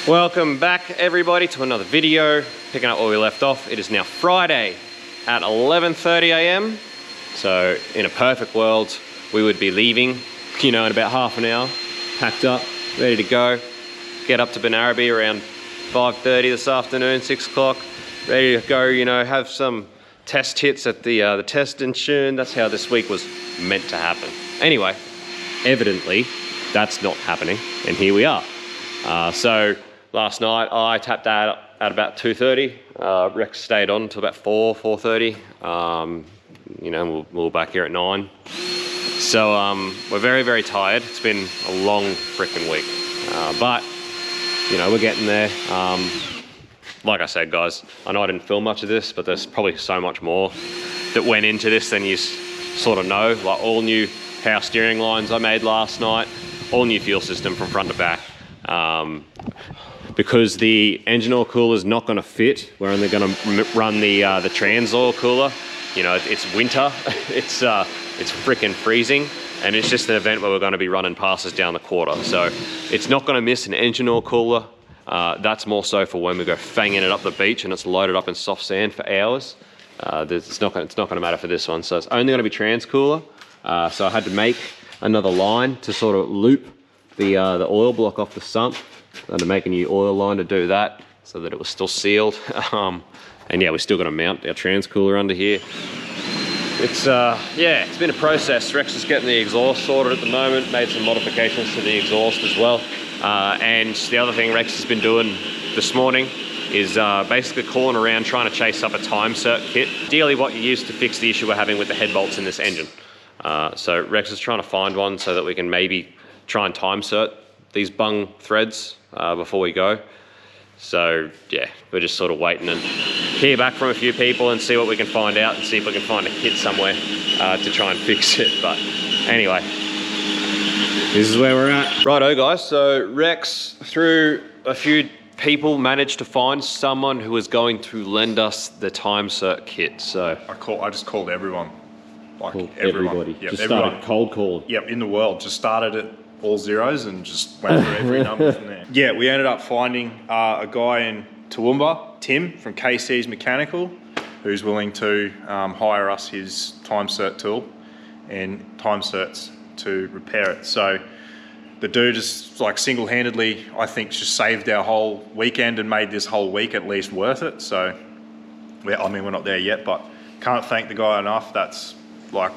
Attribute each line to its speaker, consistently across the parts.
Speaker 1: Welcome back everybody to another video, picking up where we left off. It is now Friday at 11:30 a.m. So in a perfect world, we would be leaving, you know, in about half an hour, packed up, ready to go, get up to Benarabi around 5:30 this afternoon, 6 o'clock, ready to go, you know, have some test hits at the test and tune. That's how this week was meant to happen. Anyway, evidently, that's not happening, and here we are. So last night I tapped out at about 2:30. Rex stayed on until about 4:30. You know, we were back here at 9. So we're very, very tired. It's been a long freaking week, but you know, we're getting there. Like I said, guys, I know I didn't film much of this, but there's probably so much more that went into this than you sort of know. Like all new power steering lines I made last night, all new fuel system from front to back. Because the engine oil cooler is not going to fit, we're only going to run the trans oil cooler. You know, it's winter, it's freaking freezing, and it's just an event where we're going to be running passes down the quarter. So it's not going to miss an engine oil cooler. That's more so for when we go fanging it up the beach and it's loaded up in soft sand for hours. It's not going to matter for this one. So it's only going to be trans cooler. So I had to make another line to sort of loop the oil block off the sump. I had to make a new oil line to do that so that it was still sealed. And yeah, we're still going to mount our trans cooler under here. It's yeah, it's been a process. Rex is getting the exhaust sorted at the moment, made some modifications to the exhaust as well. And the other thing Rex has been doing this morning is basically calling around trying to chase up a time cert kit. Ideally what you use to fix the issue we're having with the head bolts in this engine. So Rex is trying to find one so that we can maybe try and time cert these bung threads before we go. So yeah, we're just sort of waiting and hear back from a few people and see what we can find out and see if we can find a kit somewhere to try and fix it. But anyway, this is where we're at. Righto guys, so Rex, through a few people, managed to find someone who was going to lend us the time cert kit. So
Speaker 2: I just called everyone. Like
Speaker 1: everybody.
Speaker 2: Yep,
Speaker 1: just
Speaker 2: everyone.
Speaker 1: started cold calling.
Speaker 2: Yep, in the world. Just started at all zeros and just went through every number from there. Yeah, we ended up finding a guy in Toowoomba, Tim from KC's Mechanical, who's willing to hire us his time cert tool and time certs to repair it. So the dude is like single-handedly, I think, just saved our whole weekend and made this whole week at least worth it. So, I mean, we're not there yet, but can't thank the guy enough. That's like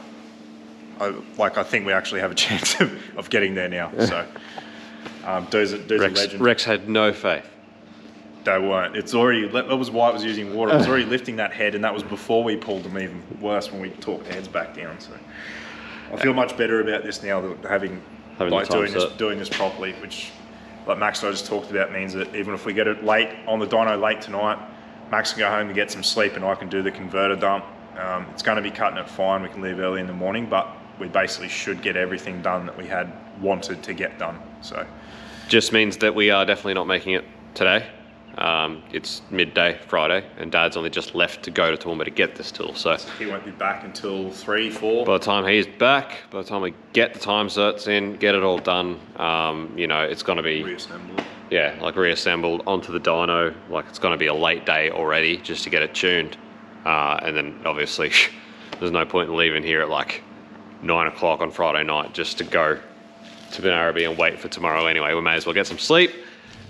Speaker 2: I think we actually have a chance of getting there now. So, dude's a legend.
Speaker 1: Rex had no faith.
Speaker 2: They weren't. It's already, that was why it was using water. It was already lifting that head, and that was before we pulled them even worse when we talked the heads back down. So I feel much better about this now, having like doing this properly, which like Max and I just talked about means that even if we get it late on the dyno late tonight, Max can go home and get some sleep and I can do the converter dump. It's going to be cutting it fine. We can leave early in the morning, but we basically should get everything done that we had wanted to get done. So
Speaker 1: just means that we are definitely not making it today. It's midday Friday and Dad's only just left to go to Toowoomba to get this tool. So
Speaker 2: he won't be back until 3, 4.
Speaker 1: By the time he's back, by the time we get the time certs in, get it all done, you know, it's going to be
Speaker 2: reassembled.
Speaker 1: Yeah, like reassembled onto the dyno. Like it's going to be a late day already just to get it tuned. And then obviously there's no point in leaving here at like 9 o'clock on Friday night just to go to Benarabi and wait for tomorrow anyway. We may as well get some sleep,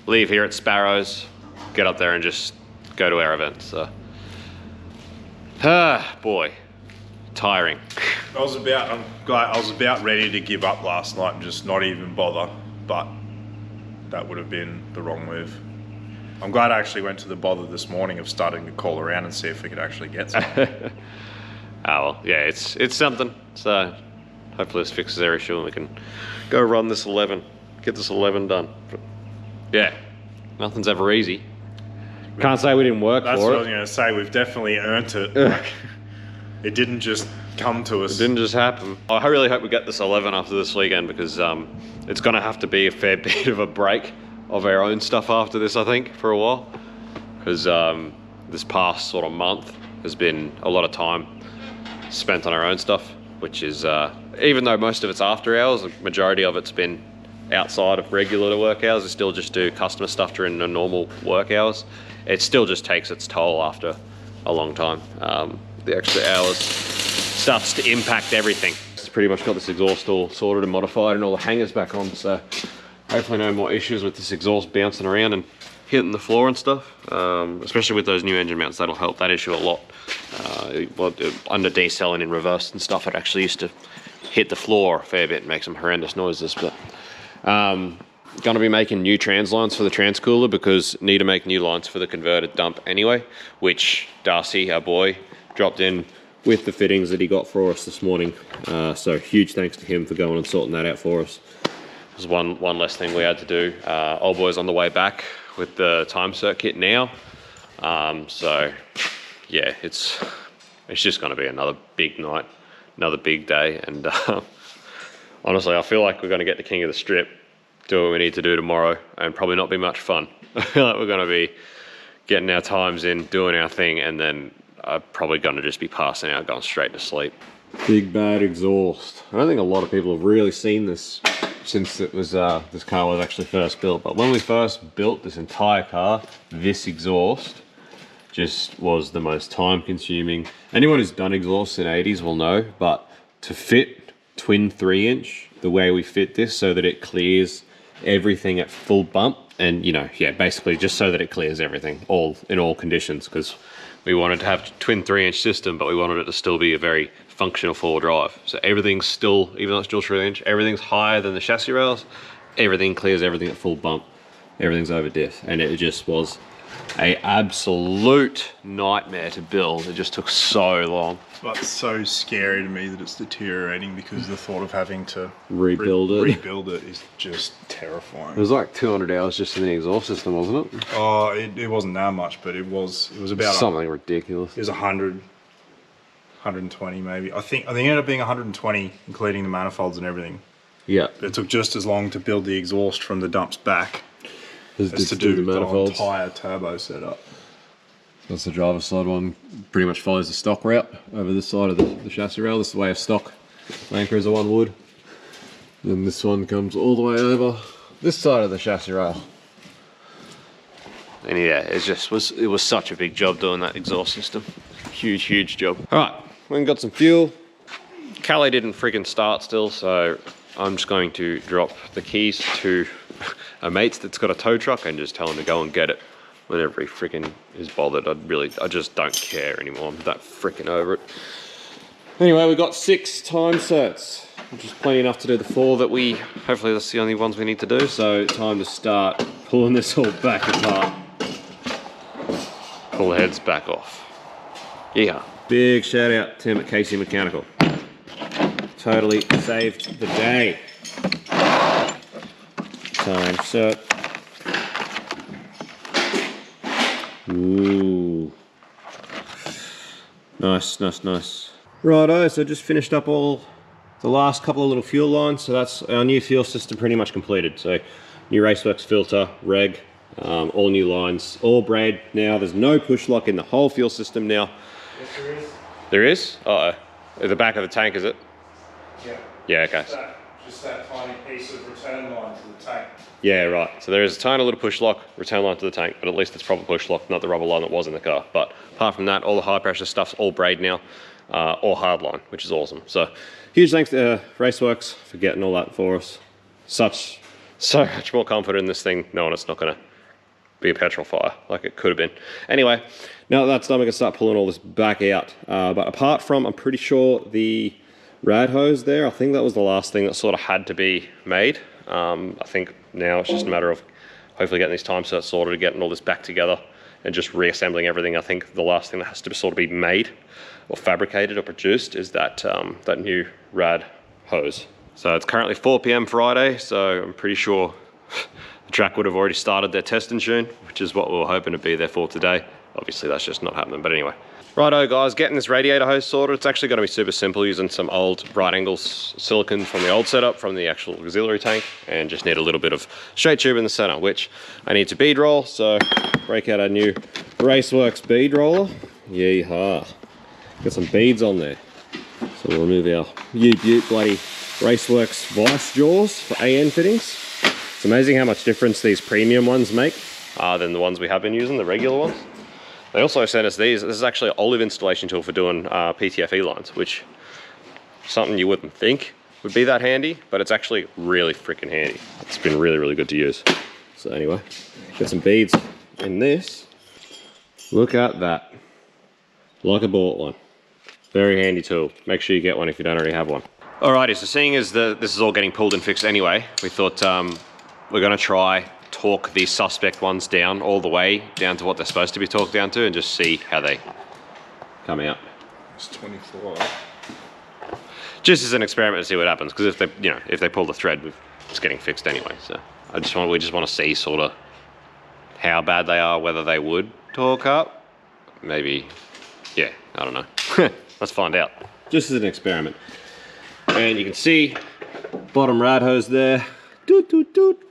Speaker 1: leave here at Sparrows, get up there and just go to our event. So, boy, tiring.
Speaker 2: I was about ready to give up last night and just not even bother, but that would have been the wrong move. I'm glad I actually went to the bother this morning of starting to call around and see if we could actually get some.
Speaker 1: Oh well, yeah, it's something. So hopefully this fixes our issue and we can go run this 11, get this 11 done. But yeah, nothing's ever easy. Can't say we didn't work for it.
Speaker 2: That's what I was going to say. We've definitely earned it. Like, it didn't just come to us.
Speaker 1: It didn't just happen. I really hope we get this 11 after this weekend because it's going to have to be a fair bit of a break of our own stuff after this, I think, for a while. Because this past sort of month has been a lot of time spent on our own stuff, which is, even though most of it's after hours, the majority of it's been outside of regular work hours. I still just do customer stuff during the normal work hours. It still just takes its toll after a long time. The extra hours starts to impact everything. It's pretty much got this exhaust all sorted and modified and all the hangers back on, so hopefully no more issues with this exhaust bouncing around and hitting the floor and stuff. Especially with those new engine mounts, that'll help that issue a lot. Under decelling in reverse and stuff, it actually used to hit the floor a fair bit and make some horrendous noises. But gonna be making new trans lines for the transcooler because need to make new lines for the converted dump anyway, which Darcy, our boy, dropped in with the fittings that he got for us this morning. So huge thanks to him for going and sorting that out for us. It was one less thing we had to do. Old boy's on the way back with the time cert kit now. So yeah, it's just gonna be another big night, another big day. And honestly, I feel like we're gonna get the king of the strip, do what we need to do tomorrow, and probably not be much fun. I feel like we're gonna be getting our times in, doing our thing, and then I'm probably gonna just be passing out, going straight to sleep. Big bad exhaust. I don't think a lot of people have really seen this since it was this car was actually first built. But when we first built this entire car, this exhaust just was the most time consuming. Anyone who's done exhausts in 80s will know, but to fit twin 3-inch the way we fit this so that it clears everything at full bump, and you know, yeah, basically just so that it clears everything in all conditions, because we wanted to have a twin 3-inch system, but we wanted it to still be a very functional 4-wheel drive. So everything's still, even though it's dual 3-inch, everything's higher than the chassis rails. Everything clears everything at full bump. Everything's over diff, and it just was a absolute nightmare to build. It just took so long.
Speaker 2: But it's so scary to me that it's deteriorating, because the thought of having to
Speaker 1: rebuild
Speaker 2: it is just terrifying.
Speaker 1: It was like 200 hours just in the exhaust system, wasn't it?
Speaker 2: Oh, it wasn't that much, but it was about
Speaker 1: something ridiculous.
Speaker 2: It was 100, 120 maybe. I think it ended up being 120, including the manifolds and everything. Yeah. But it took just as long to build the exhaust from the dumps back as to do the manifolds. Entire turbo setup.
Speaker 1: That's the driver's side one. Pretty much follows the stock route over this side of the chassis rail. This is the way a stock landcruiser one would. Then this one comes all the way over this side of the chassis rail. And yeah, it was such a big job doing that exhaust system. Huge job. All right, we got some fuel. Callie didn't freaking start still, so I'm just going to drop the keys to a mate's that's got a tow truck and just tell him to go and get it whenever he freaking is bothered. I just don't care anymore. I'm that freaking over it. Anyway, we got 6 time certs, which is plenty enough to do the 4 that hopefully that's the only ones we need to do. So time to start pulling this all back apart. Pull the heads back off. Yeah. Big shout out Tim at Casey Mechanical. Totally saved the day. Time cert. Ooh. Nice. Righto, so just finished up all the last couple of little fuel lines. So that's our new fuel system pretty much completed. So new Raceworks filter, reg, all new lines, all braid now. There's no push lock in the whole fuel system now.
Speaker 2: Yes, there is.
Speaker 1: There is? Uh-oh. At the back of the tank, is it?
Speaker 2: Yeah.
Speaker 1: Yeah, okay.
Speaker 2: Just that tiny piece of return line to the tank.
Speaker 1: Yeah, right. So there is a tiny little push lock, return line to the tank, but at least it's proper push lock, not the rubber line that was in the car. But apart from that, all the high pressure stuff's all braid now, or hard line, which is awesome. So huge thanks to Raceworks for getting all that for us. So much more confident in this thing, knowing it's not going to be a petrol fire like it could have been. Anyway, now that that's done, we can start pulling all this back out. But apart from, I'm pretty sure the rad hose there, I think that was the last thing that sort of had to be made. I think now it's just a matter of hopefully getting these time certs sorted, getting all this back together and just reassembling everything. I think the last thing that has to sort of be made or fabricated or produced is that that new rad hose. So it's currently 4 p.m. Friday, so I'm pretty sure the track would have already started their testing soon, which is what we were hoping to be there for today. Obviously that's just not happening, but anyway. Righto guys, getting this radiator hose sorted. It's actually going to be super simple using some old right angles silicone from the old setup, from the actual auxiliary tank, and just need a little bit of straight tube in the center, which I need to bead roll. So break out our new Raceworks bead roller. Yeehaw. Got some beads on there. So we'll remove our Ute bloody Raceworks vice jaws for AN fittings. It's amazing how much difference these premium ones make than the ones we have been using, the regular ones. They also sent us these. This is actually an olive installation tool for doing PTFE lines, which is something you wouldn't think would be that handy, but it's actually really freaking handy. It's been really, really good to use. So anyway, got some beads in this. Look at that. Like I bought one. Very handy tool. Make sure you get one if you don't already have one. Alrighty, so seeing as this is all getting pulled and fixed anyway, we thought we're gonna try torque these suspect ones down all the way down to what they're supposed to be torqued down to and just see how they come out.
Speaker 2: It's 24.
Speaker 1: Just as an experiment to see what happens, because if they pull the thread, it's getting fixed anyway. So we just want to see sort of how bad they are, whether they would torque up. Maybe, yeah, I don't know. Let's find out. Just as an experiment. And you can see bottom rad hose there. Doot, doot, doot.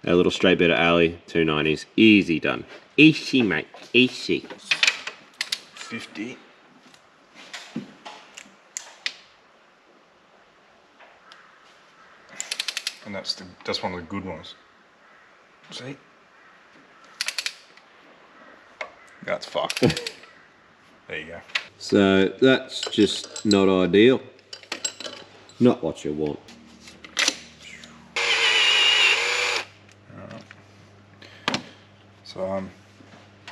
Speaker 1: A little straight bit of alley, 290s. Easy done. Easy, mate. Easy.
Speaker 2: 50. And that's one of the good ones. See? That's fucked. There you go.
Speaker 1: So that's just not ideal. Not what you want.
Speaker 2: So I'm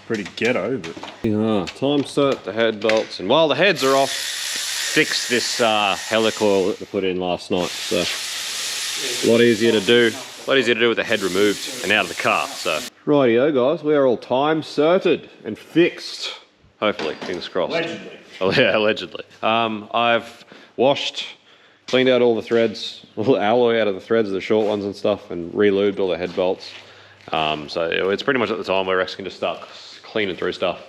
Speaker 2: pretty ghetto, but
Speaker 1: Yeah, time set the head bolts, and while the heads are off, fix this helicoil that we put in last night. So a lot easier to do. A lot easier to do with the head removed and out of the car. So rightio, guys, we are all time certed and fixed. Hopefully, fingers crossed.
Speaker 2: allegedly.
Speaker 1: Oh yeah, allegedly. I've washed, cleaned out all the threads, all the alloy out of the threads, the short ones and stuff, and re-lubed all the head bolts. So it's pretty much at the time where Rex can just start cleaning through stuff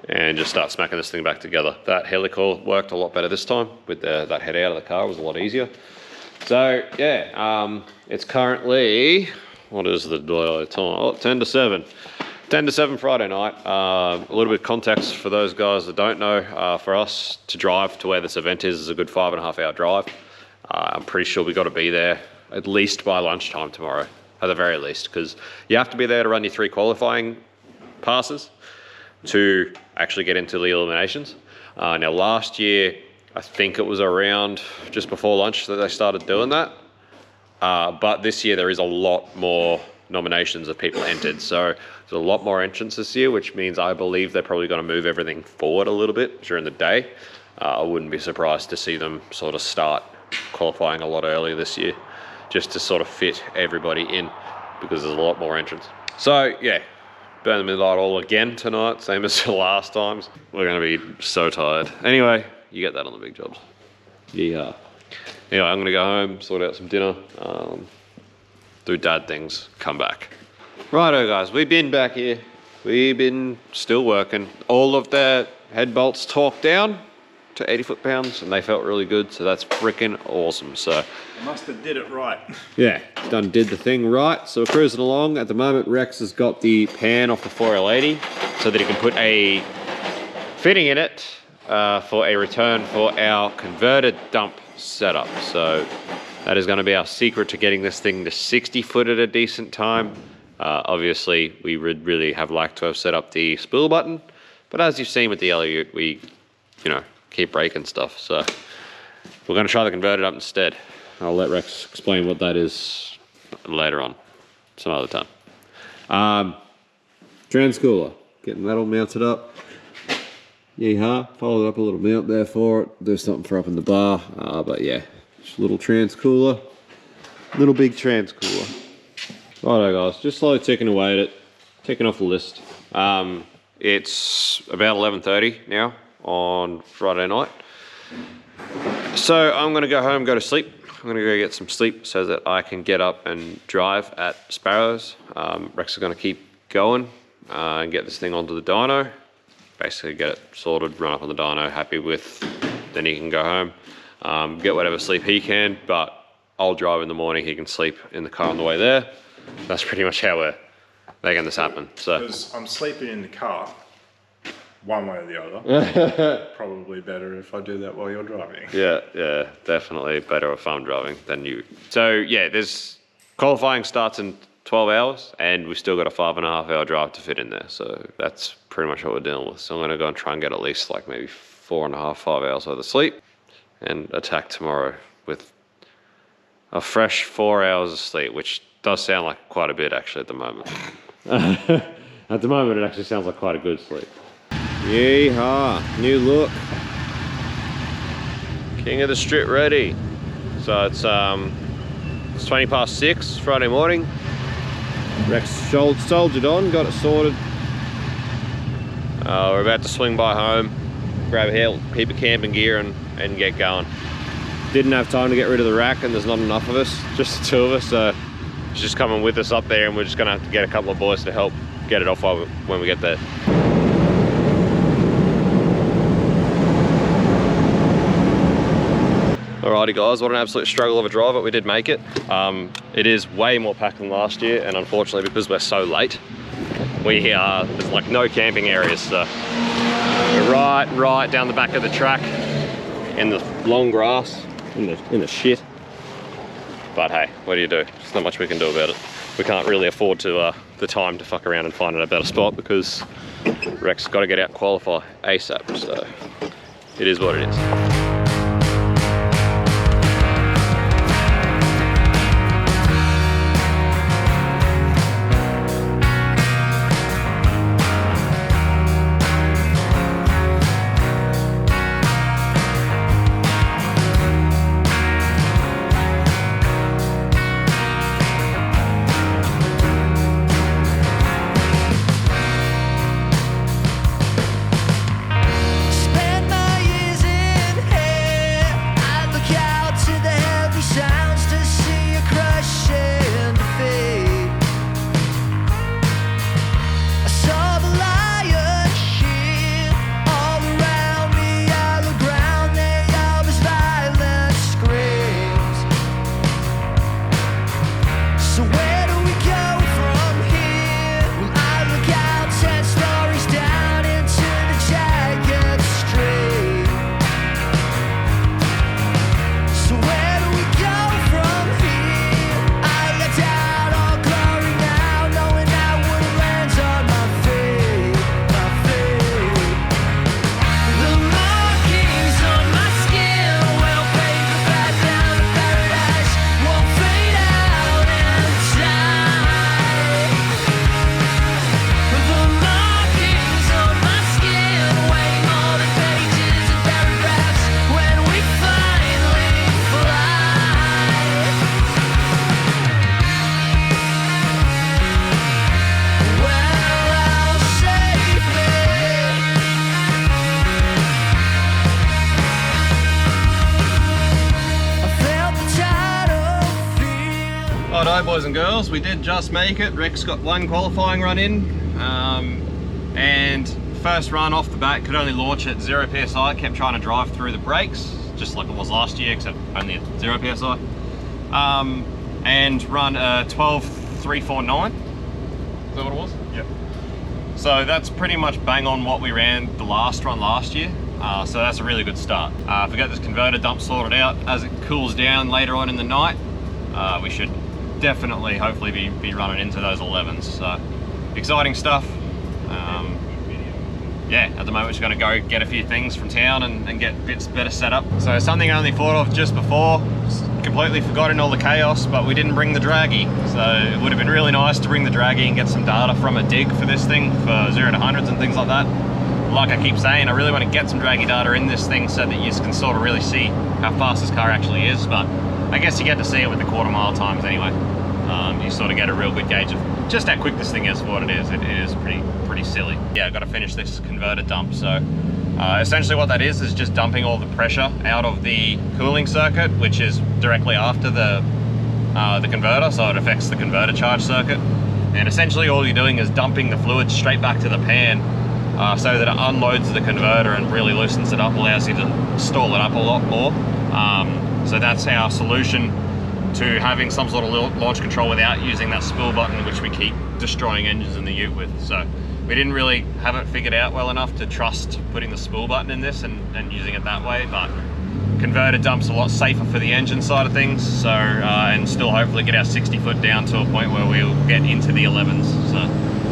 Speaker 1: and just start smacking this thing back together. That helicoil worked a lot better this time with that head out of the car. It was a lot easier. So yeah, it's currently, what is the time? Oh, 10 to 7. 10 to 7 Friday night. A little bit of context for those guys that don't know. For us to drive to where this event is a good 5.5 hour drive. I'm pretty sure we got to be there at least by lunchtime tomorrow, at the very least, because you have to be there to run your 3 qualifying passes to actually get into the eliminations. Now last year, I think it was around just before lunch that they started doing that. But this year there is a lot more nominations of people entered. So there's a lot more entrants this year, which means I believe they're probably going to move everything forward a little bit during the day. I wouldn't be surprised to see them sort of start qualifying a lot earlier this year, just to sort of fit everybody in, because there's a lot more entrants. So yeah, burn the midnight oil again tonight, same as the last times. We're going to be so tired. Anyway, you get that on the big jobs. Yeah. Anyway, I'm going to go home, sort out some dinner, do dad things, come back. Righto guys, we've been back here. We've been still working. All of the head bolts torqued down to 80 foot-pounds, and they felt really good, so that's freaking awesome. So
Speaker 2: Must have did it right.
Speaker 1: yeah, did the thing right. So we're cruising along. At the moment, Rex has got the pan off the 4L80 so that he can put a fitting in it for a return for our converted dump setup. So that is going to be our secret to getting this thing to 60 foot at a decent time. Obviously, we would really have liked to have set up the spool button, but as you've seen with the LU, we, keep breaking stuff. So we're going to try the converted up instead. I'll let Rex explain what that is later on, some other time. Transcooler, getting that all mounted up. Yeehaw, followed up a little mount there for it. There's something for up in the bar, but yeah, just a little transcooler, little big transcooler. Righto guys, just slowly ticking away at it, ticking off the list. It's about 11:30 now on Friday night. So I'm gonna go home, go to sleep. I'm gonna go get some sleep so that I can get up and drive at Sparrows. Rex is gonna keep going and get this thing onto the dyno. Basically get it sorted, run up on the dyno, happy with, then he can go home. Get whatever sleep he can, but I'll drive in the morning, he can sleep in the car on the way there. That's pretty much how we're making this happen. So
Speaker 2: Because I'm sleeping in the car, one way or the other. Probably better if I do that while you're driving.
Speaker 1: yeah, definitely better if I'm driving than you. So yeah, there's Qualifying starts in 12 hours and we've still got a 5.5 hour drive to fit in there. So that's pretty much what we're dealing with. So I'm gonna go and try and get at least like maybe 4.5, 5 hours worth of sleep and attack tomorrow with a fresh 4 hours of sleep, which does sound like quite a bit actually at the moment. At the moment it actually sounds like quite a good sleep. Yeehaw, new look. King of the Strip ready. So it's 20 past 6 Friday morning. Rex soldiered on, got it sorted. We're about to swing by home, grab a heap of camping gear and get going. Didn't have time to get rid of the rack and there's not enough of us, just the two of us, so she's just coming with us up there and we're just gonna have to get a couple of boys to help get it off when we get there. Alrighty guys, what an absolute struggle of a drive, but we did make it. It is way more packed than last year, and unfortunately because we're so late, there's like no camping areas, so we're right down the back of the track in the long grass, in the shit. But hey, what do you do? There's not much we can do about it. We can't really afford to the time to fuck around and find a better spot because Rex got to get out and qualify ASAP, so it is what it is. Righto, boys and girls, we did just make it. Rex got one qualifying run in, and first run off the bat could only launch at 0 PSI, kept trying to drive through the brakes, just like it was last year, except only at 0 PSI, and run a 12.349. Is that what it was?
Speaker 2: Yep.
Speaker 1: So that's pretty much bang on what we ran the last run last year. So that's a really good start. If we get this converter dump sorted out, as it cools down later on in the night, we should definitely, hopefully be running into those 11s. So exciting stuff. Yeah, at the moment we're just going to go get a few things from town and get bits better set up. So something I only thought of just before, completely forgot in all the chaos, but we didn't bring the draggy. So it would have been really nice to bring the draggy and get some data from a dig for this thing for 0 to 100s and things like that. Like I keep saying, I really want to get some draggy data in this thing so that you can sort of really see how fast this car actually is, but I guess you get to see it with the quarter mile times anyway. You sort of get a real good gauge of just how quick this thing is for what it is. It is pretty silly. Yeah, I've got to finish this converter dump. So essentially what that is just dumping all the pressure out of the cooling circuit, which is directly after the converter, so it affects the converter charge circuit. And essentially all you're doing is dumping the fluid straight back to the pan so that it unloads the converter and really loosens it up, allows you to stall it up a lot more. So that's our solution to having some sort of launch control without using that spool button, which we keep destroying engines in the ute with. So we didn't really have it figured out well enough to trust putting the spool button in this and using it that way, but converter dump's a lot safer for the engine side of things, so and still hopefully get our 60 foot down to a point where we'll get into the 11s. So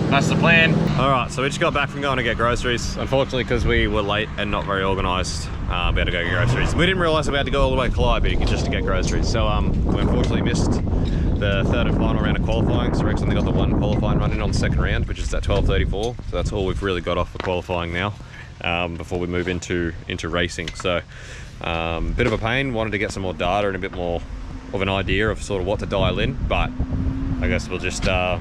Speaker 1: that's the plan. All right, so we just got back from going to get groceries. Unfortunately, because we were late and not very organised, we had to go get groceries. We didn't realise we had to go all the way to Clyde just to get groceries. So we unfortunately missed the third and final round of qualifying. So Rex only got the one qualifying run in on the second round, which is at 12:34. So that's all we've really got off for qualifying now, before we move into racing. So bit of a pain. Wanted to get some more data and a bit more of an idea of sort of what to dial in, but I guess we'll just I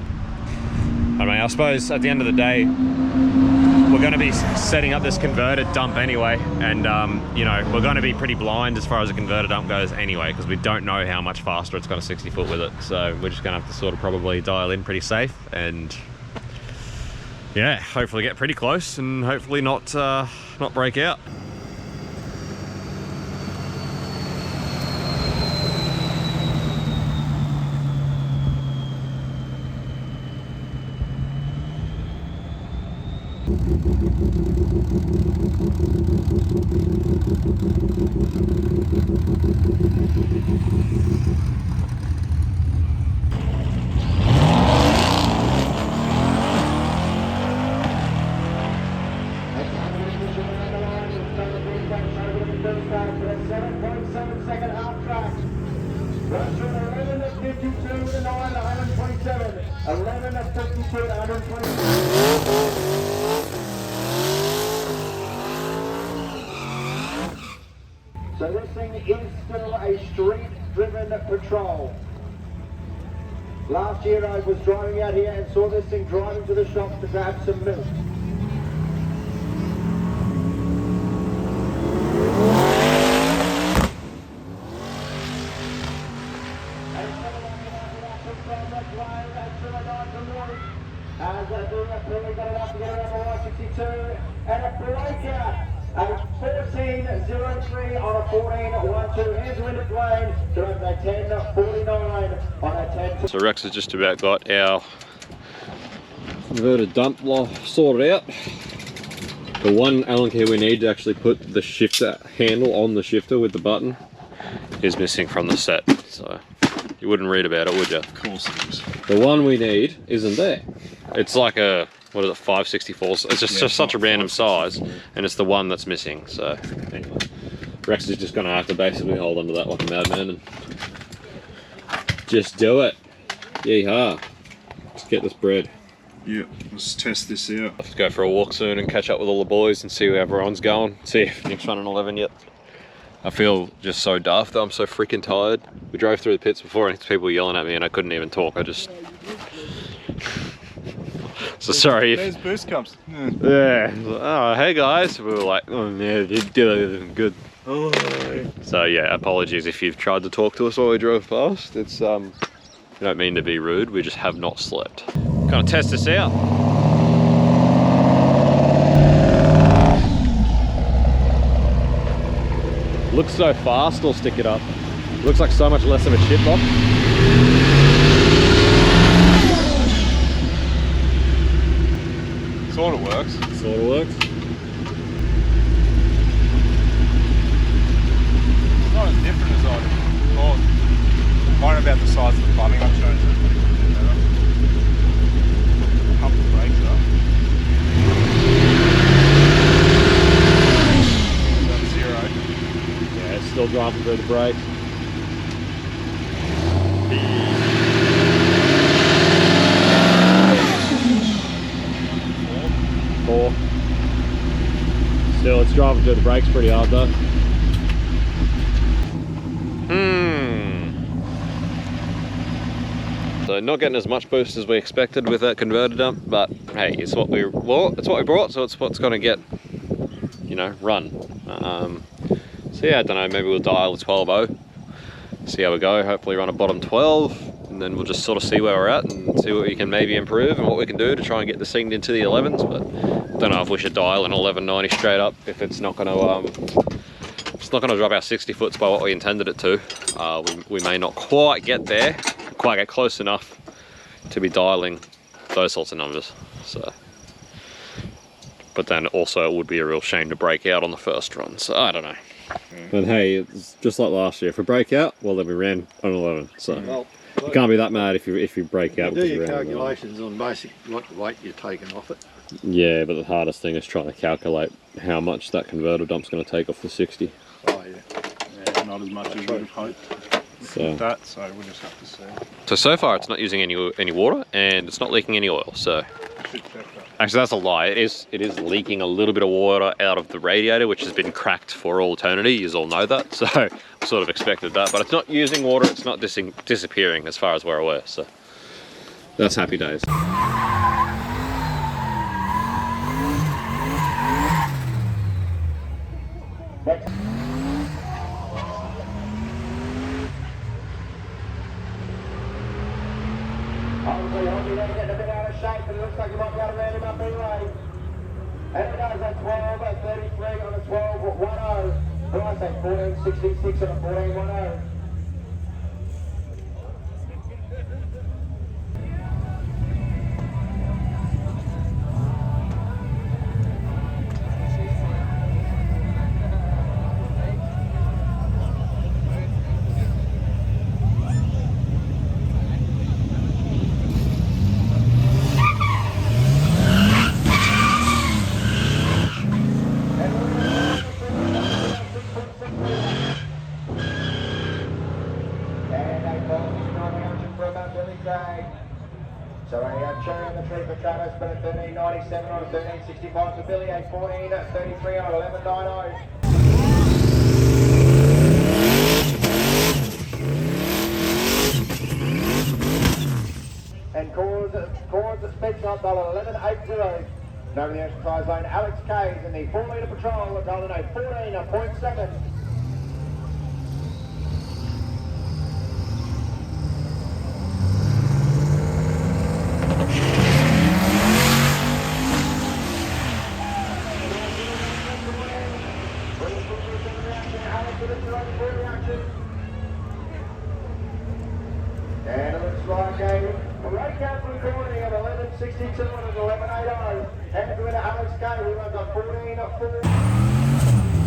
Speaker 1: mean, I suppose at the end of the day, we're going to be setting up this converted dump anyway, and you know, we're going to be pretty blind as far as a converted dump goes anyway, because we don't know how much faster it's got a 60 foot with it. So we're just going to have to sort of probably dial in pretty safe, and yeah, hopefully get pretty close, and hopefully not break out.
Speaker 3: So this thing is still a street-driven patrol. Last year I was driving out here and saw this thing driving to the shop to grab some milk. As I do that, we got it up to get around the 162 and a breakout. 14.03 on a 14.12. Here's the wind plane to a 10.49 on a 10.
Speaker 1: So Rex has just about got our converted dump sorted out. The one Allen key we need to actually put the shifter handle on the shifter with the button is missing from the set. So you wouldn't read about it, would you?
Speaker 2: Of course it is.
Speaker 1: The one we need isn't there. It's like a, what is it, 564? It's just such a random size, and it's the one that's missing. So anyway, Rex is just gonna have to basically hold onto that like a madman and just do it. Yeehaw. Let's get this bread.
Speaker 2: Yeah, let's test this out.
Speaker 1: Let's go for a walk soon and catch up with all the boys and see where everyone's going. See if Nick's running 11 yet. I feel just so daft though. I'm so freaking tired. We drove through the pits before and people yelling at me and I couldn't even talk. I just... So sorry if...
Speaker 2: There's boost gumps.
Speaker 1: Yeah. Oh, hey guys. We were like, oh yeah, you did everything good.
Speaker 2: Oh.
Speaker 1: So yeah, apologies if you've tried to talk to us while we drove past. It's, we don't mean to be rude. We just have not slept. Gonna test this out. Looks so fast, I'll stick it up. Looks like so much less of a chip box.
Speaker 2: Sort of works.
Speaker 1: Sort of works.
Speaker 2: It's not as different as I thought. Worrying about the size of the plumbing I've shown you. Pump the brakes up. That's 0.
Speaker 1: Yeah, it's still dropping through the brakes. Four. Still, it's driving through the brakes pretty hard though. So not getting as much boost as we expected with that converter dump, but hey, it's what we brought, so it's what's going to get, you know, run. So yeah, I don't know, maybe we'll dial a 12.0, see how we go. Hopefully run a bottom 12, and then we'll just sort of see where we're at and see what we can maybe improve and what we can do to try and get this thing into the 11s. But I don't know if we should dial an 1190 straight up if it's not going to drop our 60 foots by what we intended it to. We may not quite get there, quite get close enough to be dialing those sorts of numbers. So, but then also it would be a real shame to break out on the first run. So I don't know. But hey, it's just like last year. If we break out, well then we ran on 11. So
Speaker 4: Well,
Speaker 1: you can't be that mad if you break out.
Speaker 4: do
Speaker 1: because you
Speaker 4: your
Speaker 1: ran on 11.
Speaker 4: calculations on basic what weight you're taking off it.
Speaker 1: Yeah, but the hardest thing is trying to calculate how much that converter dump's going to take off the 60.
Speaker 4: Oh yeah.
Speaker 2: Yeah, not as much as we'd have hoped
Speaker 1: So
Speaker 2: with that, so we'll just have to see.
Speaker 1: so far it's not using any water and it's not leaking any oil. So actually that's a lie. It is leaking a little bit of water out of the radiator, which has been cracked for all eternity. You all know that. So I sort of expected that, but it's not using water. It's not disappearing as far as we're aware. So that's happy days.
Speaker 3: Obviously, hopefully they're getting a bit out of shape, but it looks like you might be able to round him up anyway. And it goes at 12 at 33 on a 12.10. What did I say? 14.66 on a 14.10. So a cherry on the tree for Travis, but at 13.97 on a 13.65 for Billy, a 14.33 on 11.90. And cause speeds up $11.80. And over the ocean tire zone, Alex K's in the 4 litre patrol, golden a 14.7. And it looks like a breakout recording of 11.62 and 11.80. Hands to winner Alex K. We runs on 14.4.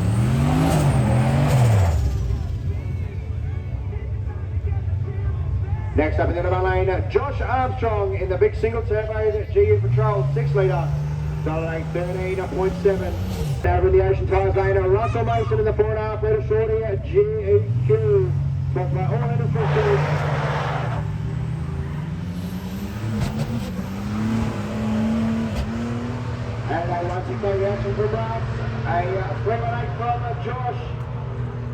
Speaker 3: Next up in the other lane, Josh Armstrong in the big single turbo GU Patrol 6 litre. Starting 13.7. Over in the Ocean Tire Zone, Russell Mason in the 4.5 litre shorty GEQ. Sponsored by all industry crews. And a 160 reaction from Ross. A 318 from Josh.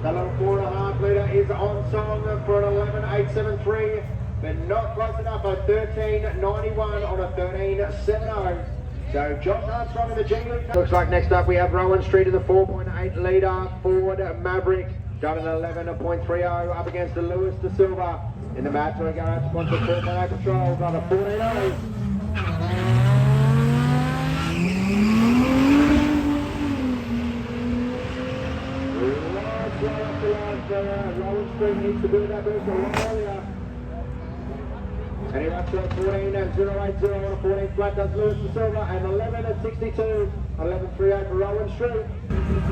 Speaker 3: The little 4.5 litre is onsong for an 11.873, but not close enough. A 13.91 on a 13.70. So Josh Armstrong in the GU. Looks like next up we have Rowan Street in the 4.8 litre Ford Maverick. Got an 11.30 up against the Lewis de Silva in the Mad Tour Garage sponsored 4.8 Patrol. Got a 14.0. Rowan Street needs to build that boost a lot earlier. And he runs to a 14.080 on a 14 flat, does Lewis de Silva, and 11.62, 11.38 for Rowan Street.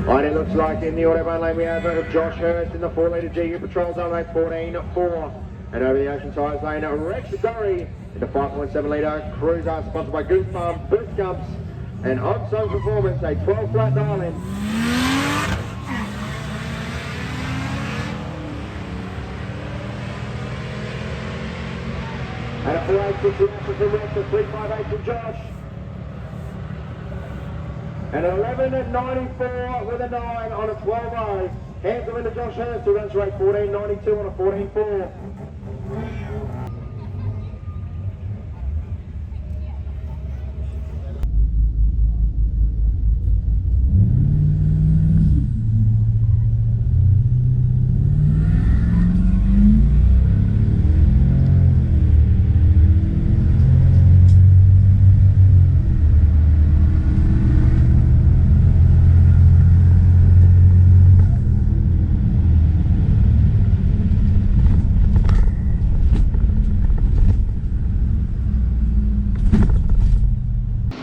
Speaker 3: Right, it looks like in the autobahn lane we have Josh Hurst in the 4 litre GU Patrol Zone, 14.4. And over the Ocean Tires lane, Rex Gorry in the 5.7 litre Cruiser, sponsored by boostgumps, and onsong Performance, a 12 flat dial-in. And a 4.860 from Rex, a 3.58 from Josh. And an 11.94 with a 9 on a 12.0. Hands them into Josh Hurst, who runs rate 14.92 on a 14.4.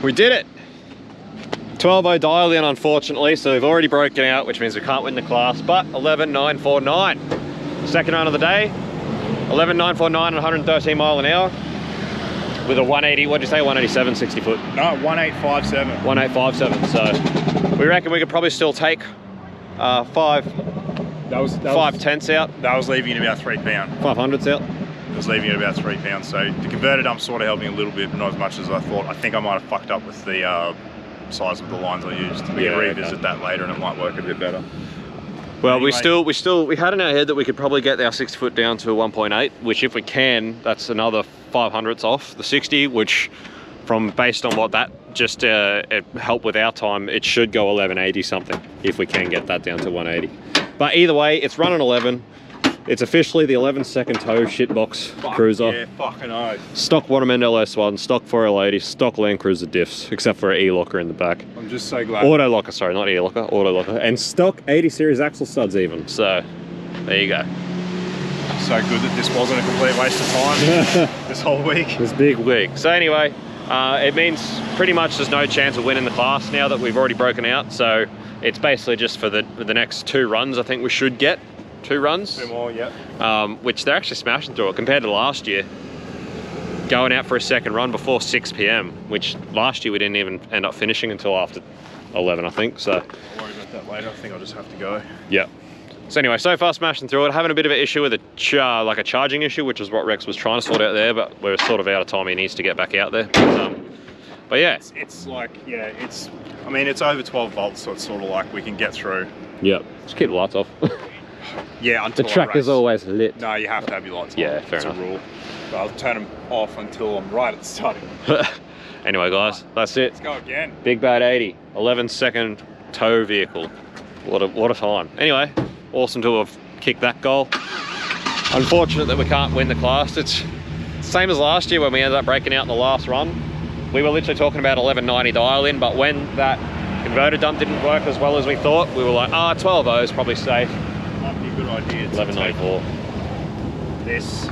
Speaker 1: We did it! 12.0 dial in, unfortunately, so we've already broken out, which means we can't win the class, but 11.949. Second run of the day, 11.949 and 113 mile an hour with a 180, what'd you say, 187 60 foot?
Speaker 2: No, 1857.
Speaker 1: 1857, so we reckon we could probably still take 5 tenths out.
Speaker 2: That was leaving it about 3 pound.
Speaker 1: 500s out.
Speaker 2: It was leaving it about 3 pounds. So the converter dump's sort of helping a little bit, but not as much as I thought. I think I might have fucked up with the size of the lines I used. We can revisit that later and it might work a bit better.
Speaker 1: Well,
Speaker 2: anyway,
Speaker 1: we had in our head that we could probably get our 60 foot down to a 1.8, which if we can, that's another 500ths off the 60, which based on what that just it helped with our time, it should go 1180 something if we can get that down to 180. But either way, it's running 11. It's officially the 11-second tow shitbox cruiser.
Speaker 2: Yeah, fucking oath.
Speaker 1: Stock Waterman LS1, stock 4L80, stock landcruiser diffs, except for an E-locker in the back.
Speaker 2: I'm just so glad.
Speaker 1: Auto locker, sorry, not E-locker, auto locker. And stock 80 series axle studs even. So, there you go.
Speaker 2: So good that this wasn't a complete waste of time this whole week.
Speaker 1: This big week. So anyway, it means pretty much there's no chance of winning the class now that we've already broken out. So it's basically just for the next 2 runs. I think we should get 2 runs.
Speaker 2: 2 more, yep.
Speaker 1: Which they're actually smashing through it compared to last year. Going out for a second run before 6 p.m, which last year we didn't even end up finishing until after 11, I think. So
Speaker 2: I'll worry about that later. I think I'll just have to go.
Speaker 1: Yeah. So anyway, so far smashing through it. Having a bit of an issue with a charging issue, which is what Rex was trying to sort out there, but we're sort of out of time. He needs to get back out there. But yeah.
Speaker 2: It's like, yeah, I mean, it's over 12 volts, so it's sort of like we can get through.
Speaker 1: Yeah. Just keep the lights off.
Speaker 2: Yeah, until
Speaker 1: the track is always lit.
Speaker 2: No, you have to have your lights on.
Speaker 1: Yeah, fair enough.
Speaker 2: It's a rule. But I'll turn them off until I'm right at the starting.
Speaker 1: Anyway, guys, that's it.
Speaker 2: Let's go again.
Speaker 1: Big Bad 80, 11-second tow vehicle. What a time. Anyway, awesome to have kicked that goal. Unfortunate that we can't win the class. It's same as last year when we ended up breaking out in the last run. We were literally talking about 1190 dial in, but when that converter dump didn't work as well as we thought, we were like, 12.0 is probably safe.
Speaker 2: Might be a good idea.
Speaker 1: 1194.
Speaker 2: This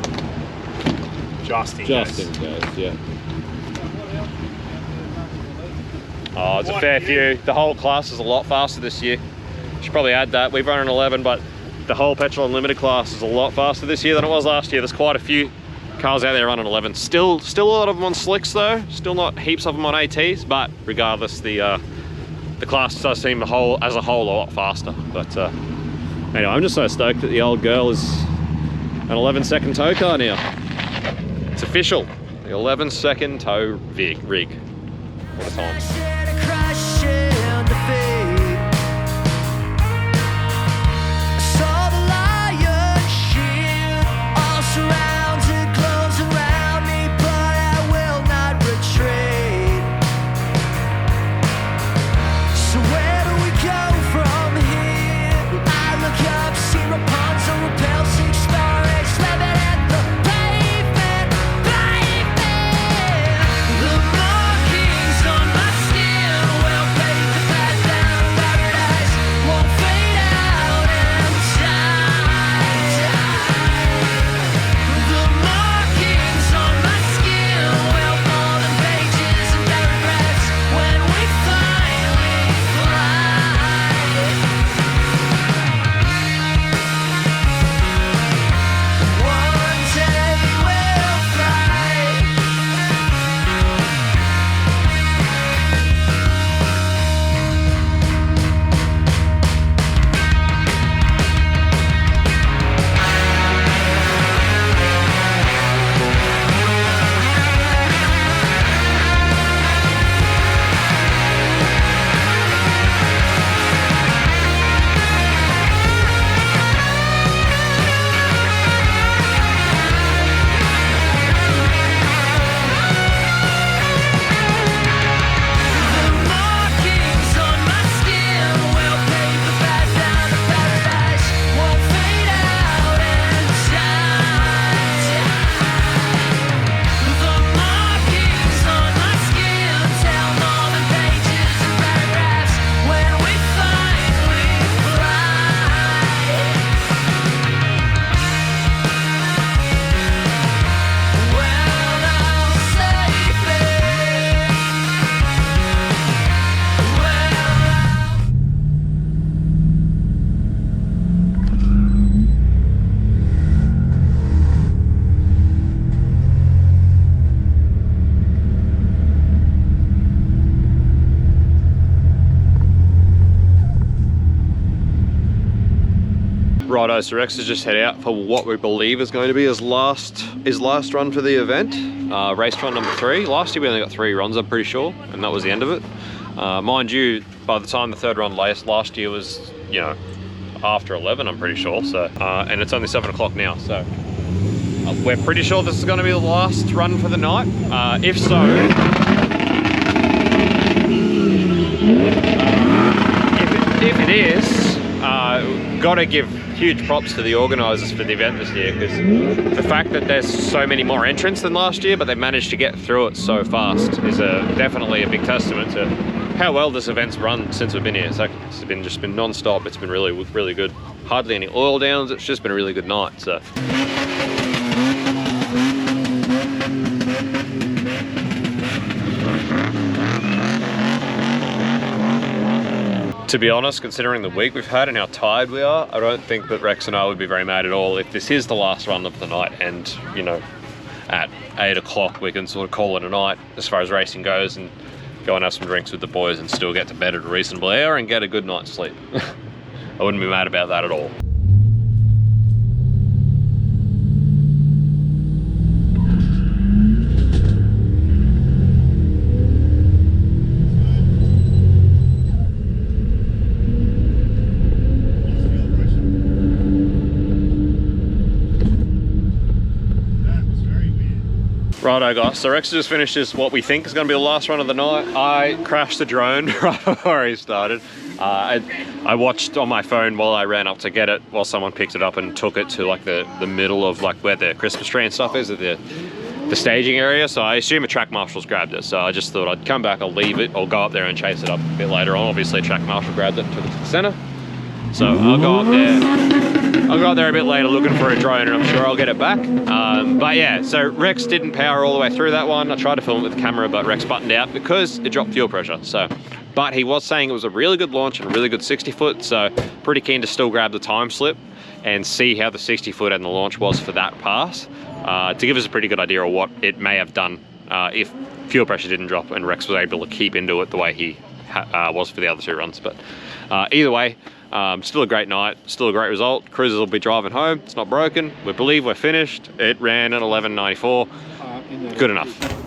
Speaker 2: just in
Speaker 1: case, yeah. Oh, it's a fair few. The whole class is a lot faster this year. Should probably add that. We've run an 11, but the whole petrol unlimited class is a lot faster this year than it was last year. There's quite a few cars out there running 11. Still a lot of them on slicks though. Still not heaps of them on ATs, but regardless, the class does seem as a whole a lot faster. But anyway, I'm just so stoked that the old girl is an 11-second tow car now. It's official. The 11-second tow rig. What a time.
Speaker 5: The markings on my skin.
Speaker 1: Righto, so Rex has just head out for what we believe is going to be his last run for the event. Race run number 3. Last year we only got 3 runs, I'm pretty sure, and that was the end of it. Mind you, by the time the 3rd run last year was, you know, after 11, I'm pretty sure. So, and it's only 7 o'clock now, so we're pretty sure this is going to be the last run for the night. If so, if it is, gotta give huge props to the organisers for the event this year, because the fact that there's so many more entrants than last year, but they managed to get through it so fast is definitely a big testament to how well this event's run since we've been here. It's just been non-stop. It's been really, really good. Hardly any oil downs. It's just been a really good night. So. To be honest, considering the week we've had and how tired we are, I don't think that Rex and I would be very mad at all if this is the last run of the night, and, you know, at 8 o'clock we can sort of call it a night as far as racing goes and go and have some drinks with the boys and still get to bed at a reasonable hour and get a good night's sleep. I wouldn't be mad about that at all. Righto guys, so Rex just finished what we think is going to be the last run of the night. I crashed the drone right before he started. I watched on my phone while I ran up to get it, while someone picked it up and took it to like the middle of like where the Christmas tree and stuff is, at the staging area. So I assume a track marshal's grabbed it. So I just thought I'd come back, I'll leave it, I'll go up there and chase it up a bit later on. Obviously a track marshal grabbed it and took it to the center. So I'll go up there a bit later looking for a drone, and I'm sure I'll get it back. But yeah, so Rex didn't power all the way through that one. I tried to film it with the camera, but Rex buttoned out because it dropped fuel pressure. So, but he was saying it was a really good launch and a really good 60 foot. So pretty keen to still grab the time slip and see how the 60 foot and the launch was for that pass, to give us a pretty good idea of what it may have done if fuel pressure didn't drop and Rex was able to keep into it the way he was for the other 2 runs. But either way, still a great night, still a great result. Cruisers will be driving home. It's not broken. We believe we're finished. It ran at 11.94. Good enough.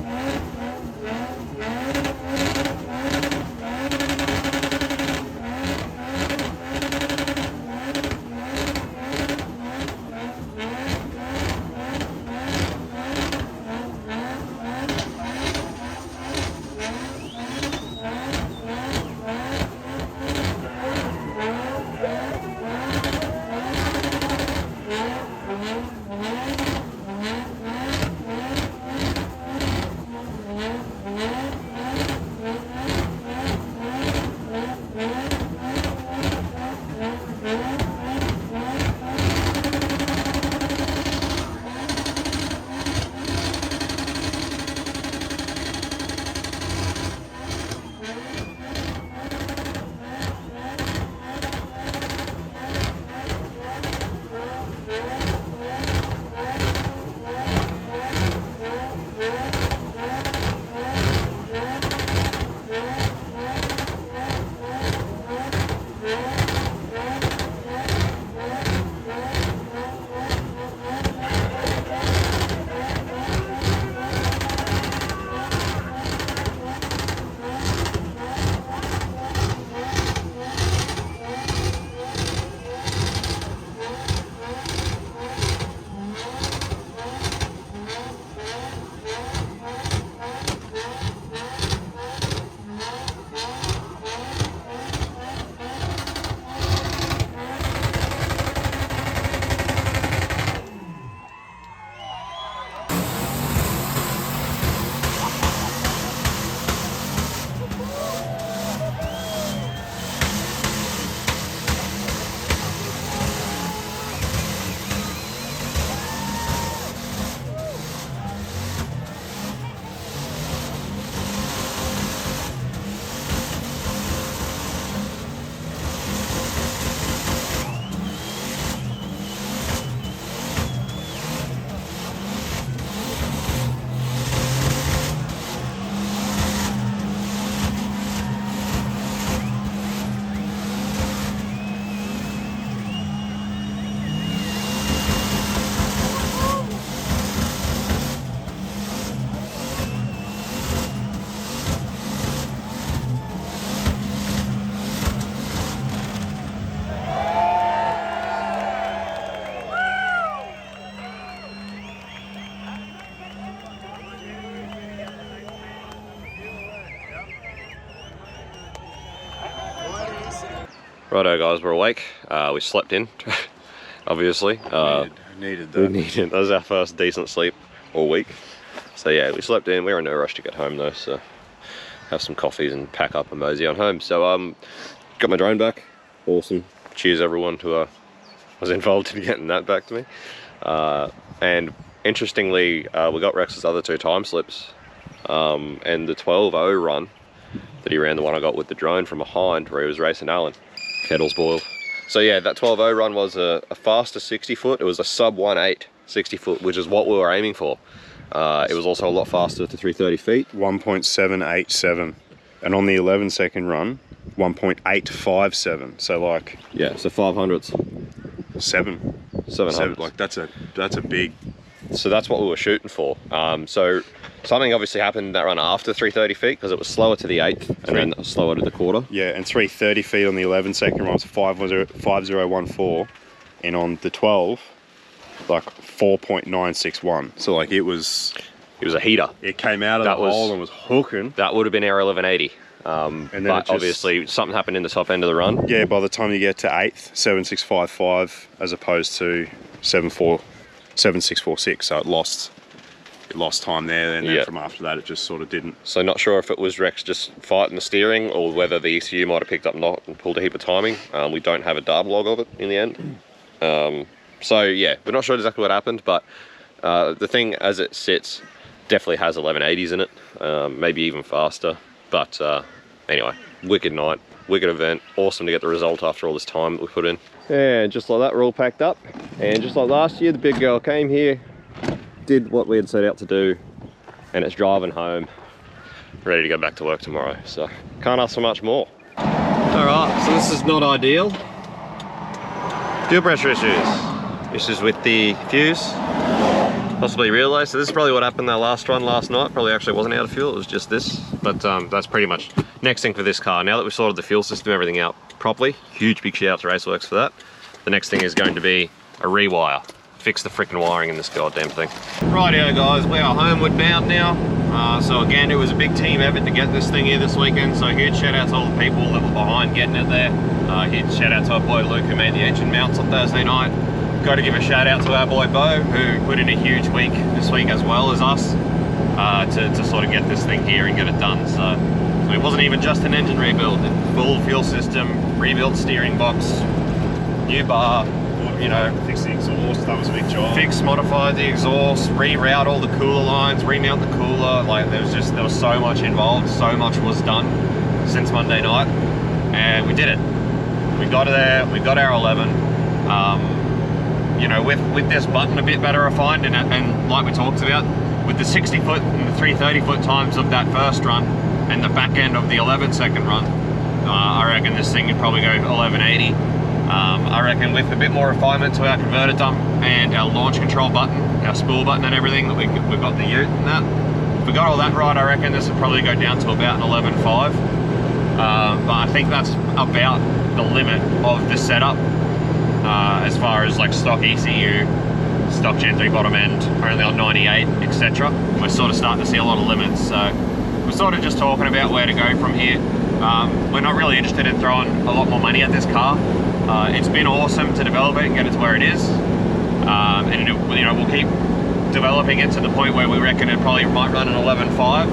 Speaker 1: Righto guys, we're awake. We slept in, obviously.
Speaker 2: Needed
Speaker 1: We
Speaker 2: that.
Speaker 1: needed, that was our first decent sleep all week. So yeah, we slept in. We were in no rush to get home though, so have some coffees and pack up and mosey on home. So got my drone back. Awesome. Cheers everyone who was involved in getting that back to me. And interestingly, we got Rex's other 2 time slips, and the 12.0 run that he ran, the one I got with the drone from behind where he was racing Alan. Kettle's boiled. So yeah, that 12.0 run was a faster 60 foot. It was a sub 1.8 60 foot, which is what we were aiming for. It was also a lot faster to 330 feet.
Speaker 2: 1.787. And on the 11-second run, 1.857. So like...
Speaker 1: Yeah, so 500s.
Speaker 2: 700. Like that's a big...
Speaker 1: So that's what we were shooting for. So something obviously happened that run after 330 feet because it was slower to the 8th and then slower to the quarter.
Speaker 2: Yeah, and 330 feet on the 11-second run was 5014, and on the 12, like 4.961. So like it was
Speaker 1: a heater.
Speaker 2: It came out of the hole and was hooking.
Speaker 1: That would have been our 1180.
Speaker 2: And then
Speaker 1: but obviously something happened in the top end of the run.
Speaker 2: Yeah, by the time you get to 8th, 7655 as opposed to 7646. So it lost time there, and then from after that it just sort of didn't.
Speaker 1: So not sure if it was Rex just fighting the steering or whether the ECU might have picked up knot and pulled a heap of timing. We don't have a data log of it in the end. So yeah, we're not sure exactly what happened, but the thing as it sits definitely has 1180s in it, maybe even faster. But anyway, wicked night, wicked event, awesome to get the result after all this time that we put in. And just like that, we're all packed up. And just like last year, the big girl came here, did what we had set out to do, and it's driving home, ready to go back to work tomorrow. So can't ask for much more. All right, so this is not ideal. Fuel pressure issues with the fuse, possibly relay. So this is probably what happened that last run last night. Probably actually wasn't out of fuel, it was just this. But that's pretty much next thing for this car. Now that we've sorted the fuel system, everything out properly, huge big shout out to Raceworks for that. The next thing is going to be a rewire. Fix the freaking wiring in this goddamn thing. Rightio guys, we are homeward bound now. So again, it was a big team effort to get this thing here this weekend. So huge shout out to all the people that were behind getting it there. Huge shout out to our boy Luke who made the engine mounts on Thursday night. Got to give a shout out to our boy Bo who put in a huge week this week as well as us to sort of get this thing here and get it done. So it wasn't even just an engine rebuild, full fuel system, rebuilt steering box, new bar, you know,
Speaker 2: Fix the exhaust, that was a big job.
Speaker 1: modified the exhaust, reroute all the cooler lines, remount the cooler. Like there was so much involved, so much was done since Monday night, and we did it. We got there, we got our 11. You know, with this button a bit better refined, and like we talked about, with the 60 foot and the 330 foot times of that first run, and the back end of the 11-second run, I reckon this thing would probably go 1180. I reckon with a bit more refinement to our converter dump and our launch control button, our spool button and everything, that we've got the ute and that, if we got all that right, I reckon this would probably go down to about an 11.5. But I think that's about the limit of the setup as far as like stock ECU, stock Gen 3 bottom end, only on 98, etc. We're sort of starting to see a lot of limits. So we're sort of just talking about where to go from here. We're not really interested in throwing a lot more money at this car. It's been awesome to develop it and get it to where it is, and we'll keep developing it to the point where we reckon it probably might run an 11.5.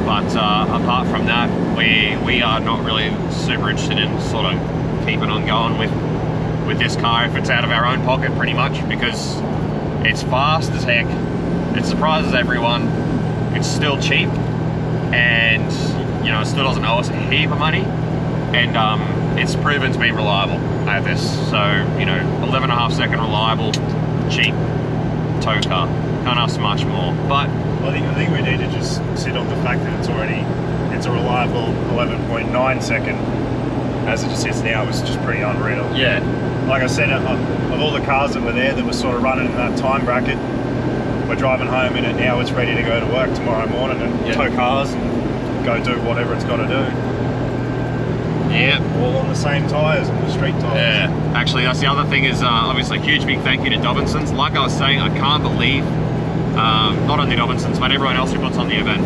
Speaker 1: But apart from that, we are not really super interested in sort of keeping on going with this car if it's out of our own pocket, pretty much, because it's fast as heck, it surprises everyone, it's still cheap, and you know, it still doesn't owe us a heap of money, and it's proven to be reliable at this. So, you know, 11.5 second reliable, cheap tow car. Can't ask much more. But
Speaker 2: I think we need to just sit on the fact that it's a reliable 11.9 second. As it just sits now, it's just pretty unreal.
Speaker 1: yeah,
Speaker 2: Like I said, of all the cars that were there that were sort of running in that time bracket, we're driving home in it now. It's ready to go to work tomorrow morning and tow cars and go do whatever it's got to do.
Speaker 1: yeah.
Speaker 2: All on the same tyres and the street tyres.
Speaker 1: Yeah, actually that's the other thing is obviously a huge big thank you to Dobinsons. Like I was saying, I can't believe, not only Dobinsons, but everyone else who puts on the event.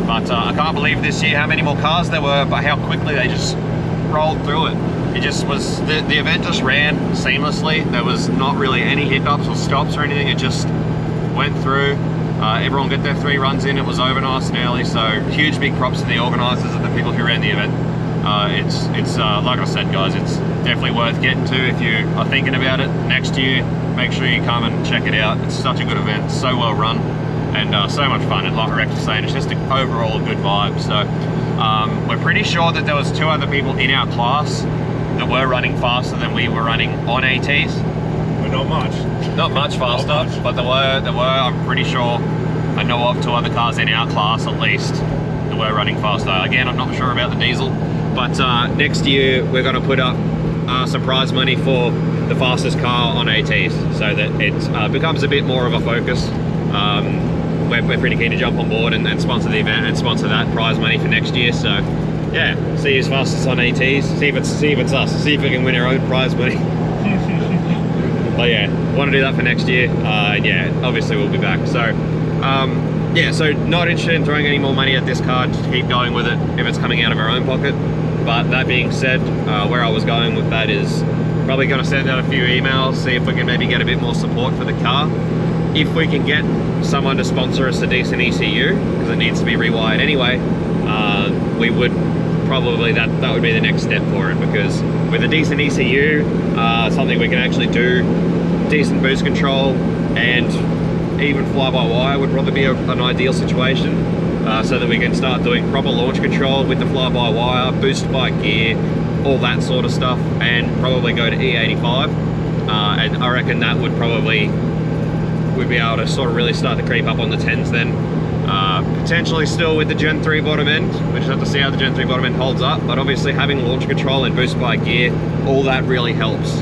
Speaker 1: But I can't believe this year how many more cars there were, but how quickly they just rolled through it. it just was, the event just ran seamlessly. There was not really any hiccups or stops or anything. It just went through. Everyone got their 3 runs in. It was over nice and early. So huge big props to the organisers and the people who ran the event. It's like I said, guys, it's definitely worth getting to if you are thinking about it next year. Make sure you come and check it out. It's such a good event, so well run, and so much fun. And like Rex was saying, it's just overall a good vibe. So we're pretty sure that there was 2 other people in our class that were running faster than we were running on ATs.
Speaker 2: But not much.
Speaker 1: Not much faster, but there were, I'm pretty sure, I know of 2 other cars in our class at least that were running faster. Again, I'm not sure about the diesel, but next year we're going to put up some prize money for the fastest car on ATs, so that it becomes a bit more of a focus. We're pretty keen to jump on board and sponsor the event and sponsor that prize money for next year. So yeah, see who's fastest on ATs, see if it's us, see if we can win our own prize money. But yeah, want to do that for next year. Yeah, obviously we'll be back. So yeah, so not interested in throwing any more money at this car, just keep going with it if it's coming out of our own pocket. But that being said, where I was going with that is probably going to send out a few emails, see if we can maybe get a bit more support for the car. If we can get someone to sponsor us a decent ECU, because it needs to be rewired anyway, we would probably, that would be the next step for it, because with a decent ECU, something we can actually do, decent boost control, and even fly-by-wire would probably be an ideal situation, so that we can start doing proper launch control with the fly-by-wire, boost by gear, all that sort of stuff, and probably go to E85. And I reckon that would probably, we'd be able to sort of really start to creep up on the 10s then. Potentially still with the Gen 3 bottom end. We just have to see how the Gen 3 bottom end holds up, but obviously having launch control and boost by gear, all that really helps.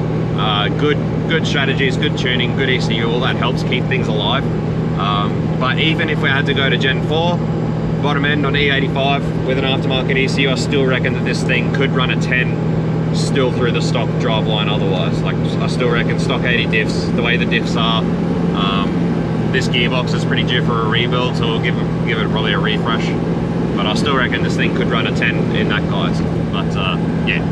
Speaker 1: Good strategies, good tuning, good ECU, all that helps keep things alive. But even if we had to go to Gen 4 bottom end on E85 with an aftermarket ECU, I still reckon that this thing could run a 10 still through the stock driveline otherwise. Like, I still reckon stock 80 diffs, the way the diffs are, this gearbox is pretty due for a rebuild, so we'll give it probably a refresh. But I still reckon this thing could run a 10 in that, guys. But yeah,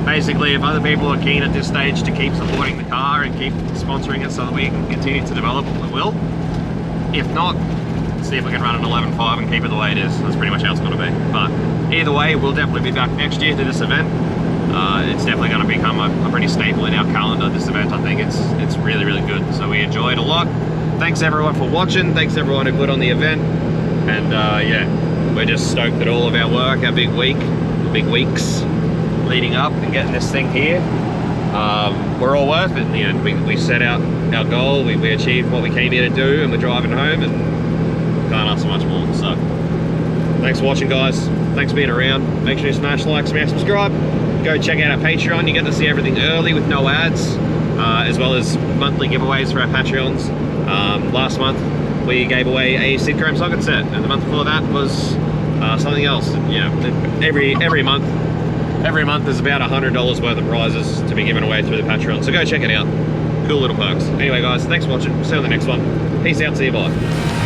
Speaker 1: basically if other people are keen at this stage to keep supporting the car and keep sponsoring it so that we can continue to develop, we will. If not, see if we can run an 11.5 and keep it the way it is. That's pretty much how it's going to be. But either way, we'll definitely be back next year to this event. It's definitely going to become a pretty staple in our calendar, this event. I think it's really, really good. So we enjoy it a lot. Thanks everyone for watching. Thanks everyone who put on the event. And yeah, we're just stoked that all of our work, our big weeks leading up and getting this thing here, we're all worth it in the end. We set out our goal, we achieved what we came here to do, and we're driving home, and can't ask for much more. So thanks for watching, guys. Thanks for being around. Make sure you smash like, smash subscribe. Go check out our Patreon. You get to see everything early with no ads, as well as monthly giveaways for our Patreons. Last month we gave away a seat chrome socket set, and the month before that was something else. You know, every month there's about $100 worth of prizes to be given away through the Patreon, so go check it out. Cool little perks. Anyway, guys, thanks for watching. See you on the next one. Peace out, see you, bye.